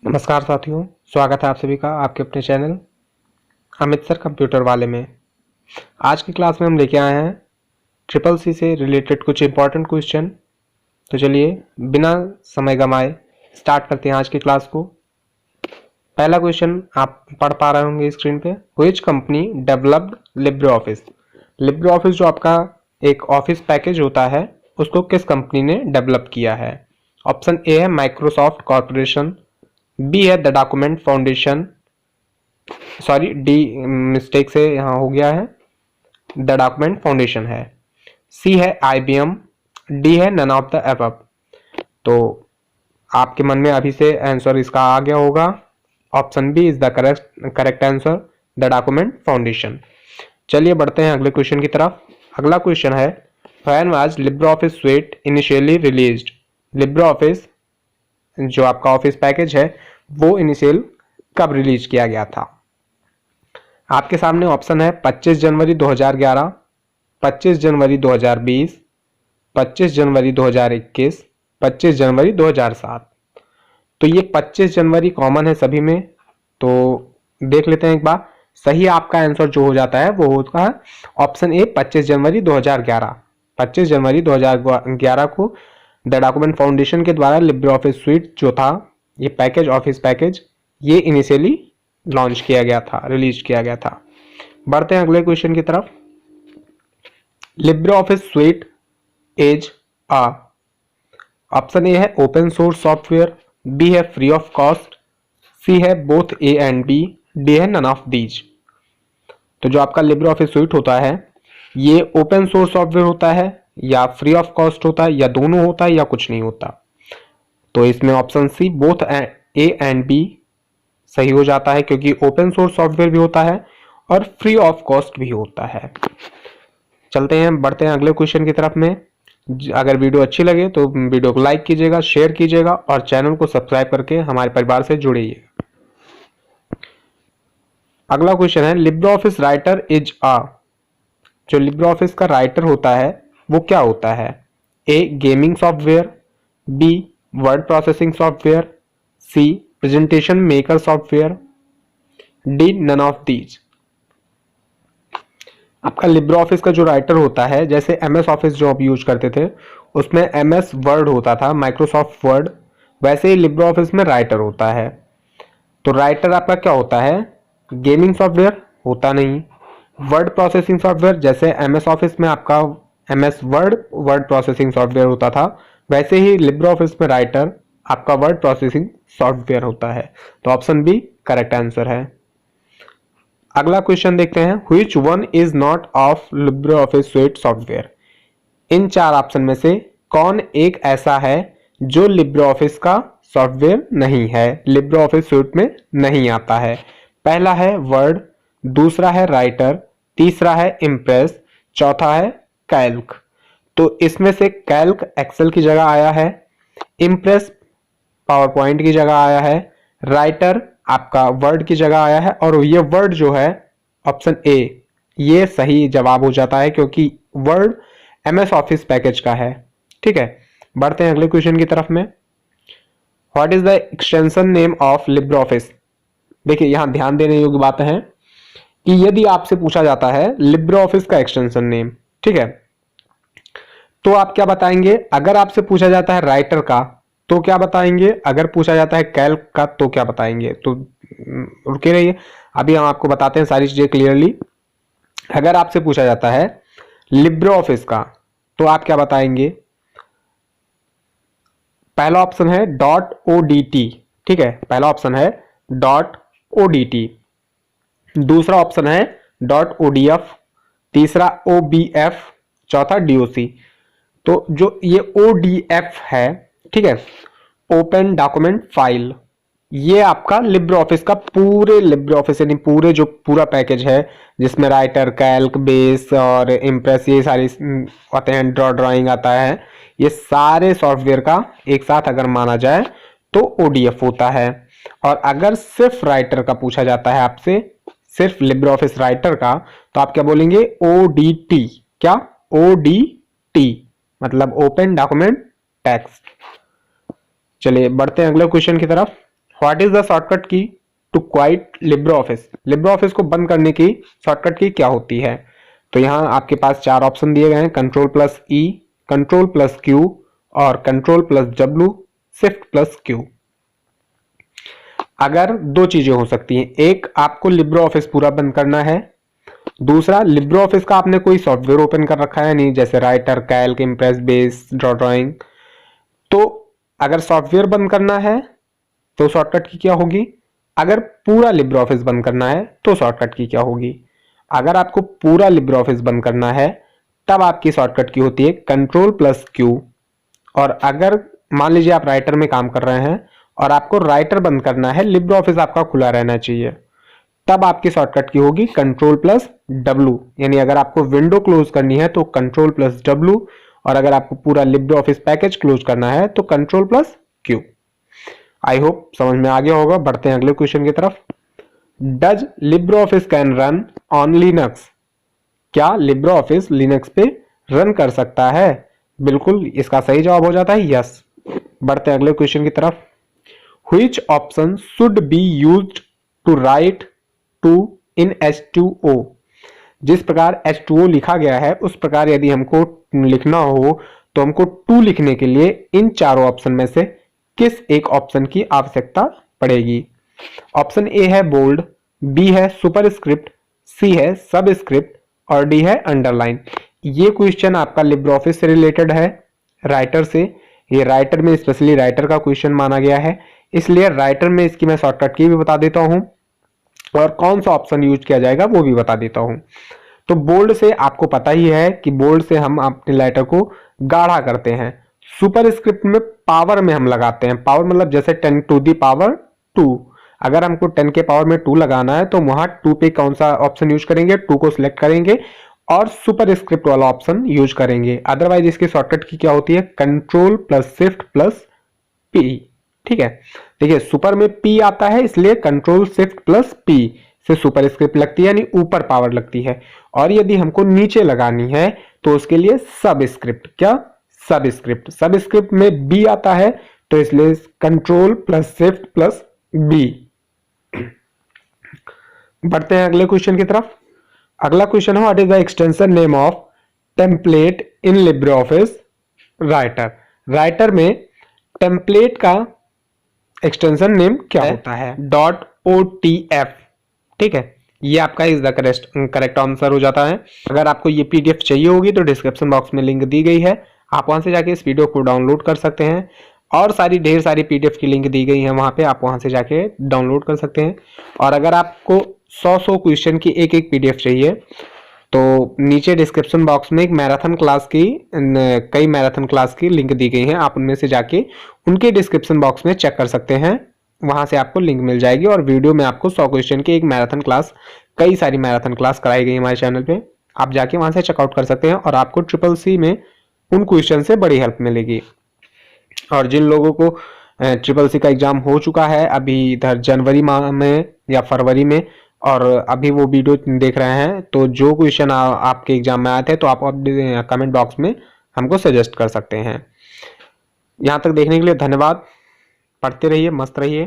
नमस्कार साथियों, स्वागत है आप सभी का आपके अपने चैनल अमित सर कंप्यूटर वाले में। आज की क्लास में हम लेके आए हैं ट्रिपल सी से रिलेटेड कुछ इंपॉर्टेंट क्वेश्चन। तो चलिए बिना समय गंवाए स्टार्ट करते हैं आज की क्लास को। पहला क्वेश्चन आप पढ़ पा रहे होंगे स्क्रीन पे। Which company developed Libre Office. Libre office जो आपका एक ऑफिस पैकेज होता है उसको किस कंपनी ने डेवलप किया है। ऑप्शन ए है माइक्रोसॉफ्ट कॉर्पोरेशन, बी है the document foundation, sorry D mistake से यहाँ हो गया है, द डॉक्यूमेंट फाउंडेशन है, सी है आईबीएम, डी है नन ऑफ द एबव। तो आपके मन में अभी से आंसर इसका आ गया होगा। Option B is the correct answer, the document foundation. चलिए बढ़ते हैं अगले क्वेश्चन की तरफ। अगला क्वेश्चन है when was Libre office suit initially released. Libre office जो आपका ऑफिस पैकेज है वो इनिशियल कब रिलीज किया गया था। आपके सामने ऑप्शन है 25 जनवरी 2011, 25 जनवरी 2020, 25 जनवरी 2021, 25 जनवरी 2007। तो ये 25 जनवरी कॉमन है सभी में, तो देख लेते हैं एक बार। सही आपका आंसर जो हो जाता है वो होता है ऑप्शन ए 25 जनवरी 2011। 25 जनवरी 2011 को द डॉक्यूमेंट फाउंडेशन के द्वारा लिब्रे ऑफिस सूट जो था ये पैकेज, ऑफिस पैकेज, ये इनिशियली लॉन्च किया गया था, रिलीज किया गया था। बढ़ते हैं अगले क्वेश्चन की तरफ। Libre office suite is a, option A है ओपन सोर्स सॉफ्टवेयर, बी है फ्री ऑफ कॉस्ट, सी है both A and B, D है नन ऑफ दीज। तो जो आपका लिब्रे ऑफिस सूट होता है ये ओपन सोर्स सॉफ्टवेयर होता है या फ्री ऑफ कॉस्ट होता है या दोनों होता है या कुछ नहीं होता। तो इसमें option C both A and B सही हो जाता है, क्योंकि ओपन सोर्स सॉफ्टवेयर भी होता है और फ्री ऑफ कॉस्ट भी होता है। चलते हैं, बढ़ते हैं अगले क्वेश्चन की तरफ में। अगर वीडियो अच्छी लगे तो वीडियो को लाइक कीजिएगा, शेयर कीजिएगा और चैनल को सब्सक्राइब करके हमारे परिवार से जुड़िए। अगला क्वेश्चन है Libre Office writer is a, जो लिब्रे ऑफिस का राइटर होता है वो क्या होता है। A gaming software, B word processing software, C presentation maker software, D none of these. आपका लिब्रे ऑफिस का जो राइटर होता है, जैसे एमएस ऑफिस जो आप यूज करते थे उसमें एमएस वर्ड होता था, माइक्रोसॉफ्ट वर्ड, वैसे ही लिब्रे ऑफिस में राइटर होता है। तो राइटर आपका क्या होता है, गेमिंग सॉफ्टवेयर होता नहीं, वर्ड प्रोसेसिंग सॉफ्टवेयर जैसे एमएस ऑफिस में आपका MS word word processing software होता था, वैसे ही लिब्रे ऑफिस में राइटर आपका वर्ड प्रोसेसिंग सॉफ्टवेयर होता है। तो ऑप्शन बी करेक्ट आंसर है। अगला क्वेश्चन देखते हैं which one is not of Libre office suite software. इन चार ऑप्शन में से कौन एक ऐसा है जो लिब्रे ऑफिस का सॉफ्टवेयर नहीं है, लिब्रे ऑफिस सूट में नहीं आता है। पहला है वर्ड, दूसरा है राइटर, तीसरा है इम्प्रेस, चौथा है कैल्क। तो इसमें से कैल्क एक्सेल की जगह आया है, इम्प्रेस पावर पॉइंट की जगह आया है, राइटर आपका वर्ड की जगह आया है, और ये वर्ड जो है ऑप्शन ए ये सही जवाब हो जाता है क्योंकि वर्ड एमएस ऑफिस पैकेज का है। ठीक है, बढ़ते हैं अगले क्वेश्चन की तरफ में। What is the extension name of Libre office. देखिए यहां ध्यान देने योग्य बात है कि यदि आपसे पूछा जाता है लिब्रे ऑफिस का एक्सटेंशन नेम, ठीक है, तो आप क्या बताएंगे। अगर आपसे पूछा जाता है राइटर का तो क्या बताएंगे, अगर पूछा जाता है कैल्क का तो क्या बताएंगे। तो रुके रहिए, अभी हम आपको बताते हैं सारी चीजें क्लियरली। अगर आपसे पूछा जाता है लिब्रे ऑफिस का तो आप क्या बताएंगे। पहला ऑप्शन है डॉट ओडीटी, ठीक है, पहला ऑप्शन है डॉट ओडीटी, दूसरा ऑप्शन है डॉट ओडीएफ, तीसरा ओबीएफ, चौथा डीओसी। तो जो ये ओडीएफ है, ठीक है, ओपन डॉक्यूमेंट फाइल, ये आपका लिब्रे ऑफिस का पूरे लिब्रे ऑफिस यानी पूरे जो पूरा पैकेज है जिसमें राइटर, कैल्क, बेस और इम्प्रेस ये सारी आते हैं, ड्राइंग आता है, ये सारे सॉफ्टवेयर का एक साथ अगर माना जाए तो ओडीएफ होता है। और अगर सिर्फ राइटर का पूछा जाता है आपसे, सिर्फ लिब्रे ऑफिस राइटर का, तो आप क्या बोलेंगे ओडीटी। क्या ओडीटी मतलब ओपन डॉक्यूमेंट टेक्स्ट। चलिए बढ़ते हैं अगले क्वेश्चन की तरफ। What is the shortcut key to quit Libre Office, Libre Office को बंद करने की शॉर्टकट की क्या होती है। तो यहाँ आपके पास 4 ऑप्शन दिए गए हैं, कंट्रोल प्लस ई, कंट्रोल प्लस क्यू और control plus W, shift plus Q. अगर दो चीजें हो सकती हैं, एक आपको लिब्रे ऑफिस पूरा बंद करना है, दूसरा लिब्रे ऑफिस का आपने कोई सॉफ्टवेयर ओपन कर रखा है नहीं, जैसे writer, Calc, impress, base, drawing. तो अगर सॉफ्टवेयर बंद करना है तो शॉर्टकट की क्या होगी, अगर पूरा लिब्रे ऑफिस बंद करना है तो शॉर्टकट की क्या होगी। अगर आपको पूरा लिब्रे ऑफिस बंद करना है तब आपकी शॉर्टकट की होती है कंट्रोल प्लस क्यू। और अगर मान लीजिए आप राइटर में काम कर रहे हैं और आपको राइटर बंद करना है, लिब्रे ऑफिस आपका खुला रहना चाहिए, तब आपकी शॉर्टकट की होगी कंट्रोल प्लस डब्ल्यू। यानी अगर आपको विंडो क्लोज करनी है तो कंट्रोल प्लस डब्ल्यू, और अगर आपको पूरा लिब्रे ऑफिस पैकेज क्लोज करना है तो control plus Q. I hope समझ में आ गया होगा। बढ़ते हैं अगले क्वेश्चन की तरफ। Does Libre office can run on Linux, क्या लिब्रे ऑफिस लिनक्स पे रन कर सकता है। बिल्कुल, इसका सही जवाब हो जाता है यस। बढ़ते हैं अगले क्वेश्चन की तरफ। Which option should be used to write two in H2O, जिस प्रकार H2O लिखा गया है उस प्रकार यदि हमको लिखना हो तो हमको 2 लिखने के लिए इन चारों ऑप्शन में से किस एक ऑप्शन की आवश्यकता पड़ेगी। ऑप्शन ए है बोल्ड, बी है सुपरस्क्रिप्ट, सी है सबस्क्रिप्ट और डी है अंडरलाइन। ये क्वेश्चन आपका लिब्रे ऑफिस से रिलेटेड है, राइटर से। ये राइटर में स्पेशली राइटर का क्वेश्चन माना गया है, इसलिए राइटर में इसकी मैं शॉर्टकट की भी बता देता हूं और कौन सा ऑप्शन यूज किया जाएगा वो भी बता देता हूं। तो बोल्ड से आपको पता ही है कि बोल्ड से हम अपने लेटर को गाढ़ा करते हैं। सुपरस्क्रिप्ट में पावर में हम लगाते हैं, पावर मतलब जैसे 10 टू दी पावर 2। अगर हमको 10 के पावर में 2 लगाना है तो वहां 2 पे कौन सा ऑप्शन यूज करेंगे, 2 को सिलेक्ट करेंगे और सुपरस्क्रिप्ट वाला ऑप्शन यूज करेंगे। अदरवाइज इसकी शॉर्टकट की क्या होती है, control plus shift plus P. ठीक है, देखिए सुपर में पी आता है इसलिए कंट्रोल शिफ्ट प्लस पी से सुपरस्क्रिप्ट लगती है, यानी ऊपर पावर लगती है। और यदि हमको नीचे लगानी है तो उसके लिए सबस्क्रिप्ट, क्या सबस्क्रिप्ट, सबस्क्रिप्ट में बी आता है तो इसलिए control plus shift plus B. बढ़ते हैं अगले क्वेश्चन की तरफ। अगला क्वेश्चन है what is the extension name of template in Libre Office Writer. Writer में टेम्पलेट का एक्सटेंशन नेम क्या होता है, .otf। ठीक है, ये आपका इज द करेक्ट आंसर हो जाता है। अगर आपको ये पीडीएफ चाहिए होगी तो डिस्क्रिप्शन बॉक्स में लिंक दी गई है, आप वहां से जाके इस वीडियो को डाउनलोड कर सकते हैं। और ढेर सारी पीडीएफ की लिंक दी गई है वहां पे, आप वहां से जाके डाउनलोड कर सकते हैं। और अगर आपको 100 क्वेश्चन की एक पीडीएफ चाहिए तो नीचे डिस्क्रिप्शन बॉक्स में एक मैराथन क्लास की, कई मैराथन क्लास की लिंक दी गई है, आप उनमें से जाके उनके डिस्क्रिप्शन बॉक्स में चेक कर सकते हैं, वहां से आपको लिंक मिल जाएगी। और वीडियो में आपको 100 क्वेश्चन की एक मैराथन क्लास, कई सारी मैराथन क्लास कराई गई हमारे चैनल पे, आप जाके वहां से चेकआउट कर सकते हैं और आपको CCC में उन क्वेश्चन से बड़ी हेल्प मिलेगी। और जिन लोगों को CCC का एग्जाम हो चुका है अभी इधर जनवरी माह में या फरवरी में, और अभी वो वीडियो देख रहे हैं, तो जो क्वेश्चन आपके एग्जाम में आए थे तो आप कमेंट बॉक्स में हमको सजेस्ट कर सकते हैं। यहाँ तक देखने के लिए धन्यवाद। पढ़ते रहिए, मस्त रहिए।